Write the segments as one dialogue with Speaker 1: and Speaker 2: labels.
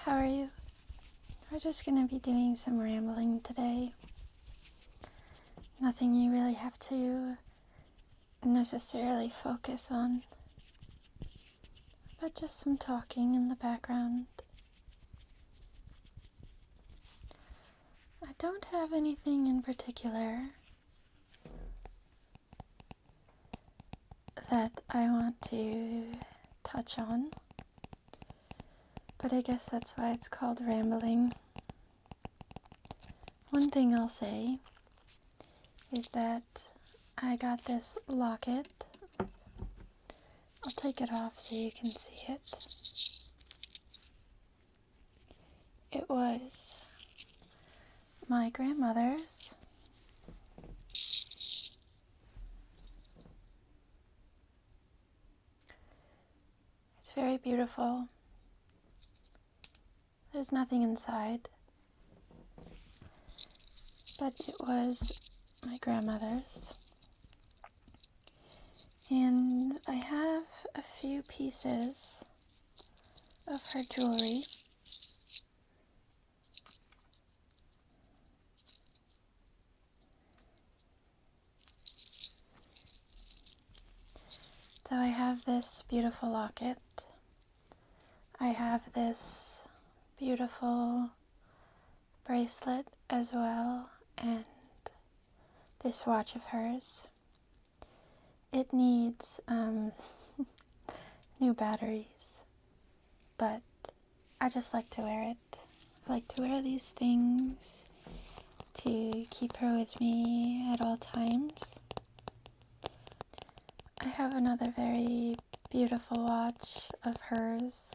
Speaker 1: How are you? We're just going to be doing some rambling today. Nothing you really have to necessarily focus on, but just some talking in the background. I don't have anything in particular that I want to touch on, but I guess that's why it's called rambling. One thing I'll say is that I got this locket. I'll take it off so you can see it. It was my grandmother's. It's very beautiful. There's nothing inside, but it was my grandmother's. And I have a few pieces of her jewelry. So I have this beautiful locket. I have this beautiful bracelet as well, and this watch of hers. It needs new batteries, but I just like to wear it. I like to wear these things to keep her with me at all times. I have another very beautiful watch of hers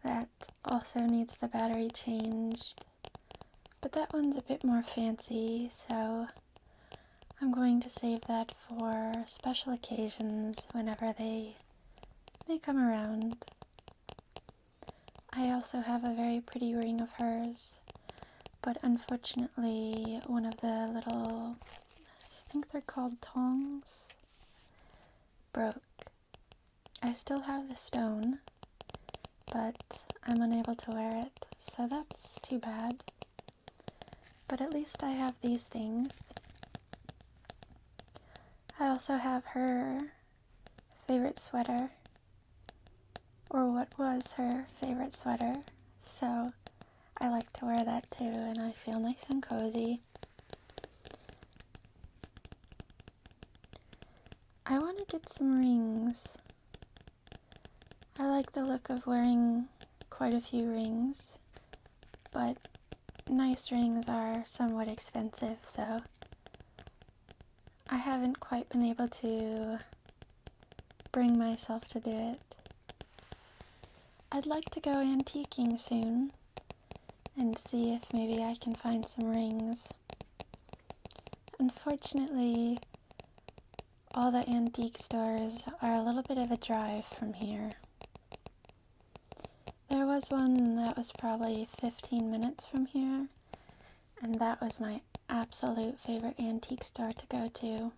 Speaker 1: that also needs the battery changed, but that one's a bit more fancy, so I'm going to save that for special occasions whenever they may come around. I also have a very pretty ring of hers, but unfortunately one of the little, I think they're called tongs, broke. I still have the stone, but I'm unable to wear it, so that's too bad. But at least I have these things. I also have her favorite sweater, or what was her favorite sweater, so I like to wear that too, and I feel nice and cozy. I want to get some rings. I like the look of wearing quite a few rings, but nice rings are somewhat expensive, so I haven't quite been able to bring myself to do it. I'd like to go antiquing soon and see if maybe I can find some rings. Unfortunately, all the antique stores are a little bit of a drive from here. There was one that was probably 15 minutes from here, and that was my absolute favorite antique store to go to.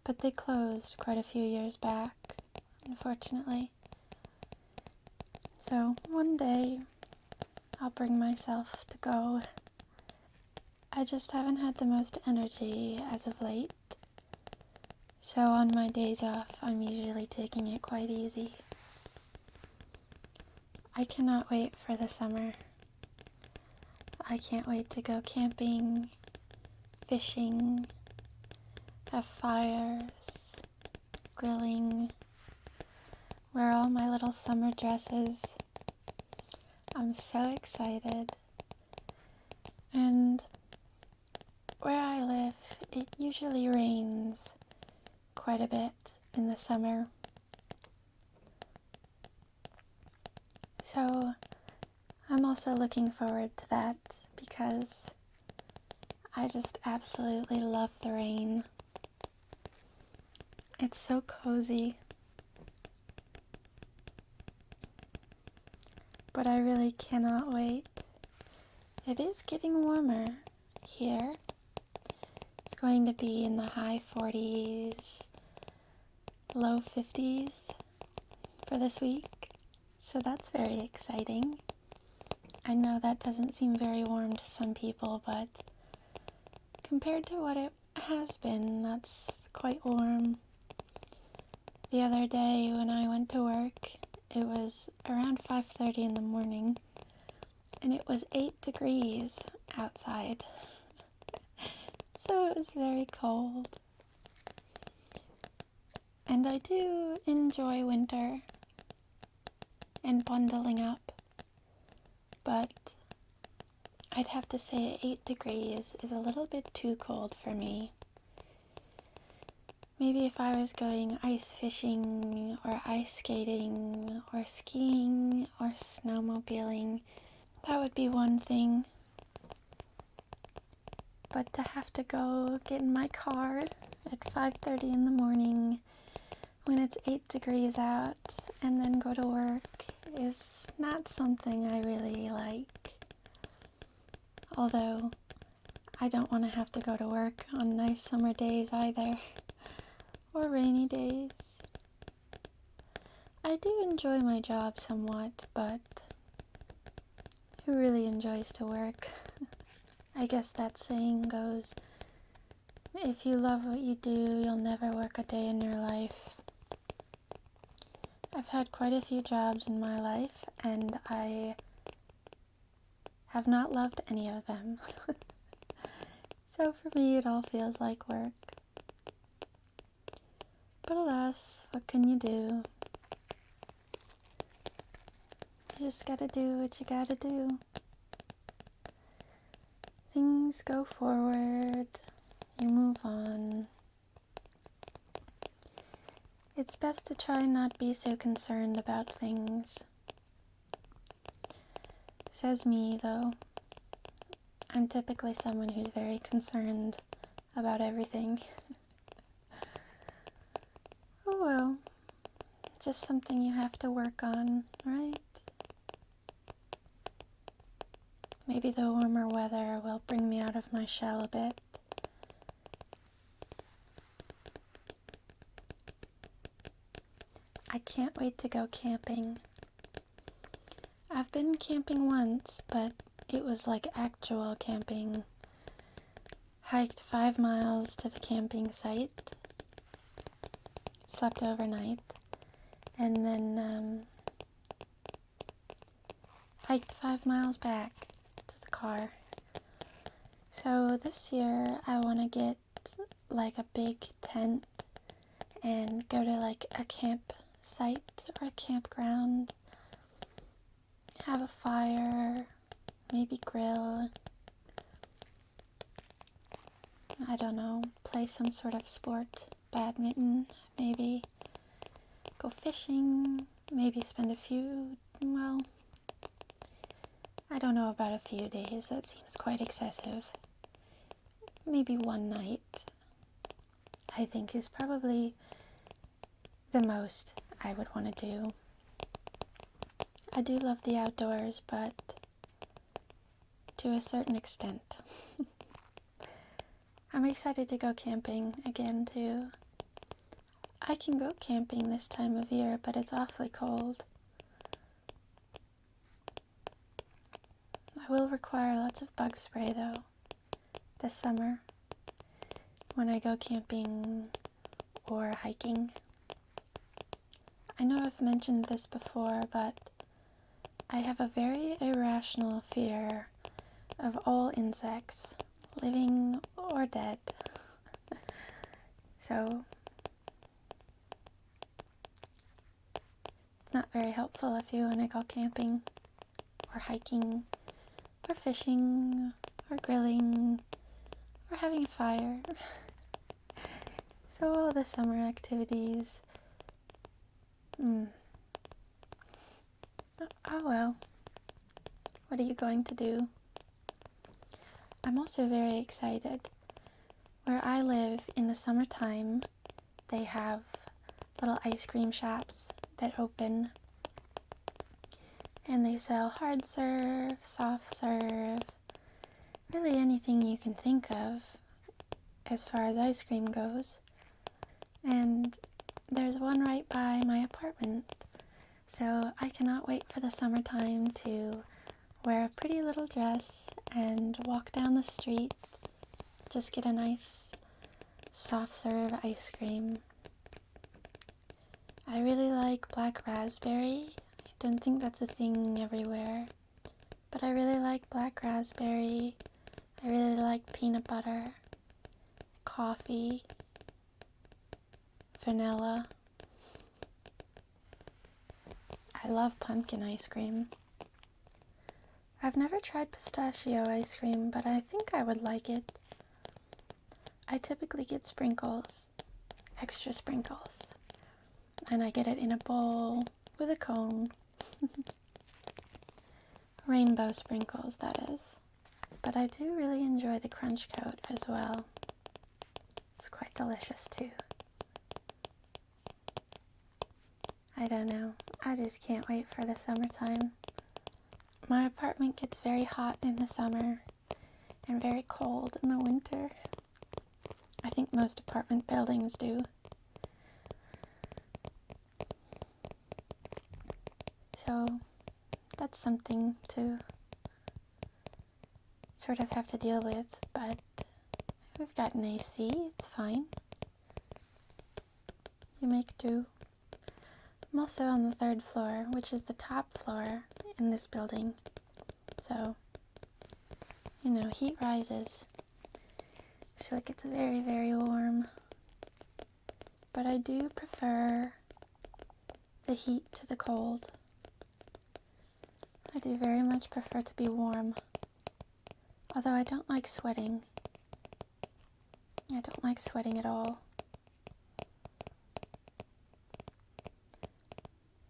Speaker 1: But they closed quite a few years back, unfortunately. So one day I'll bring myself to go. I just haven't had the most energy as of late. So on my days off, I'm usually taking it quite easy. I cannot wait for the summer. I can't wait to go camping, fishing, have fires, grilling, wear all my little summer dresses. I'm so excited. And where I live, it usually rains quite a bit in the summer. So I'm also looking forward to that because I just absolutely love the rain. It's so cozy. But I really cannot wait. It is getting warmer here. It's going to be in the high 40s, low 50s for this week. So that's very exciting. I know that doesn't seem very warm to some people, but compared to what it has been, that's quite warm. The other day when I went to work, it was around 5:30 in the morning, and it was 8 degrees outside. So it was very cold. And I do enjoy winter and bundling up, but I'd have to say 8 degrees is a little bit too cold for me. Maybe if I was going ice fishing or ice skating or skiing or snowmobiling, that would be one thing. But to have to go get in my car at 5:30 in the morning when it's 8 degrees out and then go to work is not something I really like. Although I don't want to have to go to work on nice summer days either, or rainy days. I do enjoy my job somewhat, but who really enjoys to work? I guess that saying goes, if you love what you do, you'll never work a day in your life. I've had quite a few jobs in my life, and I have not loved any of them. So for me, it all feels like work. But alas, what can you do? You just gotta do what you gotta do. Things go forward, you move on. It's best to try not be so concerned about things. Says me, though. I'm typically someone who's very concerned about everything. Oh well, just something you have to work on, right? Maybe the warmer weather will bring me out of my shell a bit. I can't wait to go camping. I've been camping once, but it was like actual camping. Hiked 5 miles to the camping site, slept overnight, and then hiked 5 miles back to the car. So this year I want to get like a big tent and go to like a campsite or a campground, have a fire, maybe grill, I don't know, play some sort of sport, badminton, maybe go fishing, maybe spend I don't know about a few days, that seems quite excessive. Maybe one night, I think, is probably the most I would want to do. I do love the outdoors, but to a certain extent. I'm excited to go camping again, too. I can go camping this time of year, but it's awfully cold. I will require lots of bug spray, though, this summer when I go camping or hiking. I know I've mentioned this before, but I have a very irrational fear of all insects, living or dead. So, it's not very helpful if you want to go camping or hiking or fishing or grilling or having a fire. So all the summer activities. Oh well. What are you going to do? I'm also very excited. Where I live in the summertime, they have little ice cream shops that open. And they sell hard serve, soft serve, really anything you can think of as far as ice cream goes. And there's one right by my apartment. So I cannot wait for the summertime to wear a pretty little dress and walk down the street, just get a nice soft serve ice cream. I really like black raspberry. I don't think that's a thing everywhere, but I really like black raspberry. I really like peanut butter, coffee, vanilla. I love pumpkin ice cream. I've never tried pistachio ice cream, but I think I would like it. I typically get sprinkles, extra sprinkles, and I get it in a bowl with a cone. Rainbow sprinkles, that is. But I do really enjoy the crunch coat as well. It's quite delicious too. I don't know, I just can't wait for the summertime. My apartment gets very hot in the summer and very cold in the winter. I think most apartment buildings do. So that's something to sort of have to deal with, but we've got an AC, it's fine. You make do. I'm also on the 3rd floor, which is the top floor in this building. So, heat rises. So it gets very, very warm. But I do prefer the heat to the cold. I do very much prefer to be warm. Although I don't like sweating. I don't like sweating at all.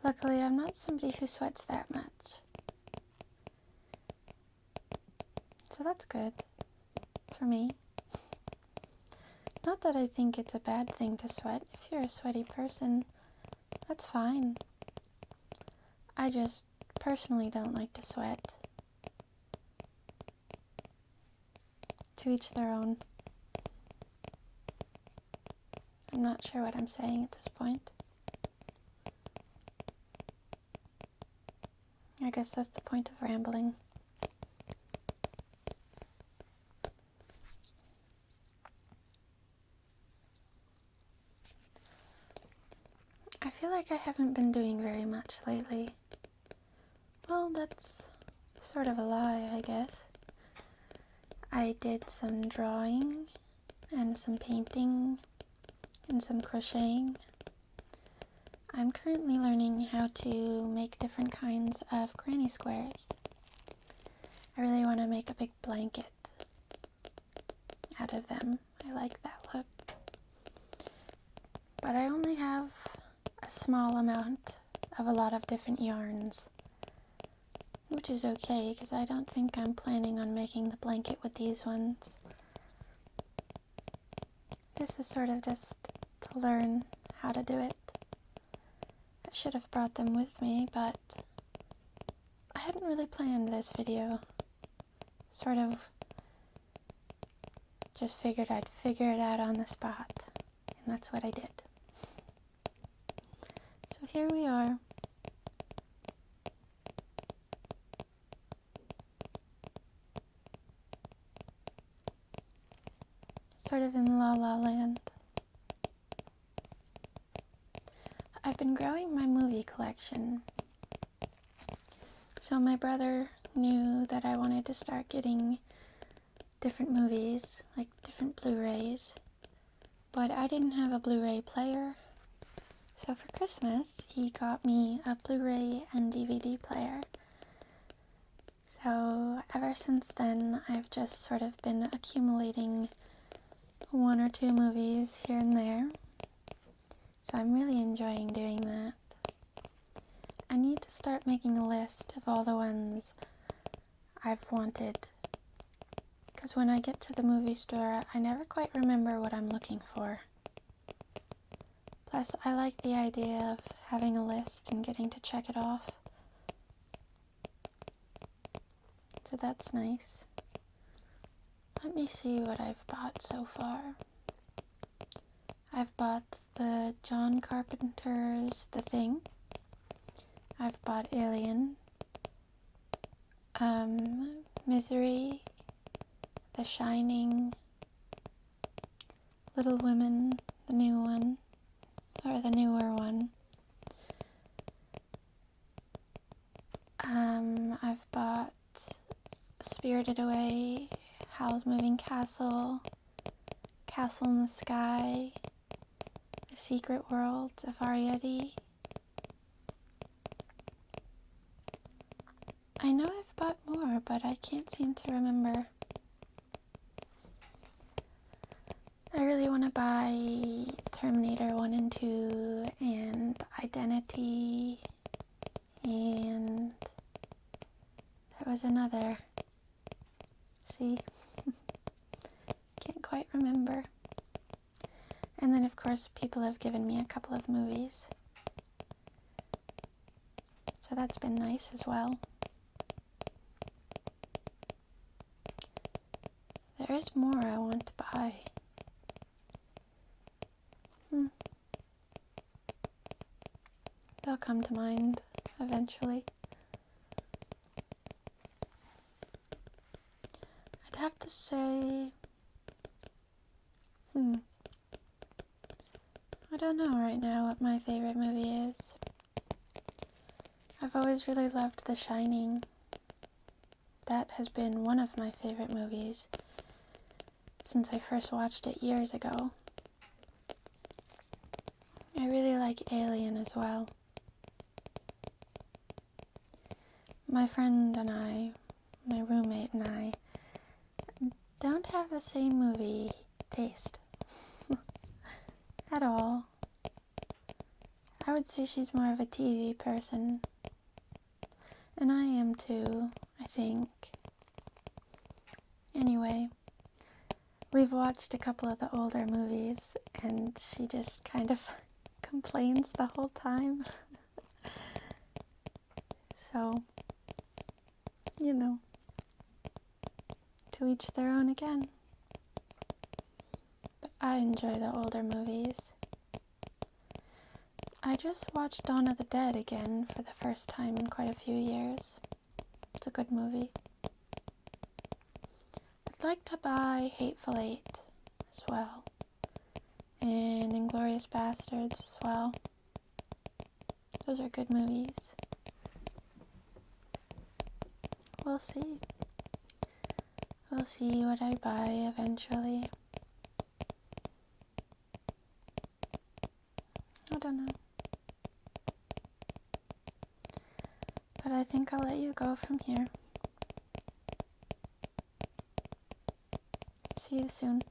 Speaker 1: Luckily, I'm not somebody who sweats that much. So that's good for me. Not that I think it's a bad thing to sweat. If you're a sweaty person, that's fine. I just personally don't like to sweat. To each their own. I'm not sure what I'm saying at this point. I guess that's the point of rambling. I feel like I haven't been doing very much lately. Well, that's sort of a lie, I guess. I did some drawing and some painting and some crocheting. I'm currently learning how to make different kinds of granny squares. I really want to make a big blanket out of them. I like that look. But I only have a small amount of a lot of different yarns, which is okay because I don't think I'm planning on making the blanket with these ones. This is sort of just to learn how to do it. I should have brought them with me, but I hadn't really planned this video. Sort of just figured I'd figure it out on the spot, and that's what I did. So here we are. Sort of in La La Land. I've been growing my movie collection. So my brother knew that I wanted to start getting different movies, like different Blu-rays, but I didn't have a Blu-ray player. So for Christmas, he got me a Blu-ray and DVD player. So ever since then, I've just sort of been accumulating 1 or 2 movies here and there. So I'm really enjoying doing that. I need to start making a list of all the ones I've wanted. Because when I get to the movie store, I never quite remember what I'm looking for. Plus, I like the idea of having a list and getting to check it off. So that's nice. Let me see what I've bought so far. I've bought the John Carpenter's The Thing. I've bought Alien. Misery, The Shining, Little Women, the new one, or the newer one. I've bought Spirited Away, Howl's Moving Castle, Castle in the Sky, The Secret World of Ariadne. I know I've bought more, but I can't seem to remember. I really want to buy Terminator 1 and 2, and Identity, and there was another. See? Can't quite remember. And then, of course, people have given me a couple of movies. So that's been nice as well. There is more I want to buy. They'll come to mind eventually. I'd have to say, I don't know right now what my favorite movie is. I've always really loved The Shining. That has been one of my favorite movies since I first watched it years ago. I really like Alien as well. My friend and I, my roommate and I, don't have the same movie taste at all. I would say she's more of a TV person, and I am too, I think. Anyway, we've watched a couple of the older movies, and she just kind of complains the whole time. So, you know, to each their own again. But I enjoy the older movies. I just watched Dawn of the Dead again for the first time in quite a few years. It's a good movie. I'd like to buy Hateful Eight as well, and Inglourious Bastards as well. Those are good movies. We'll see. We'll see what I buy eventually. I don't know. But I think I'll let you go from here. See you soon.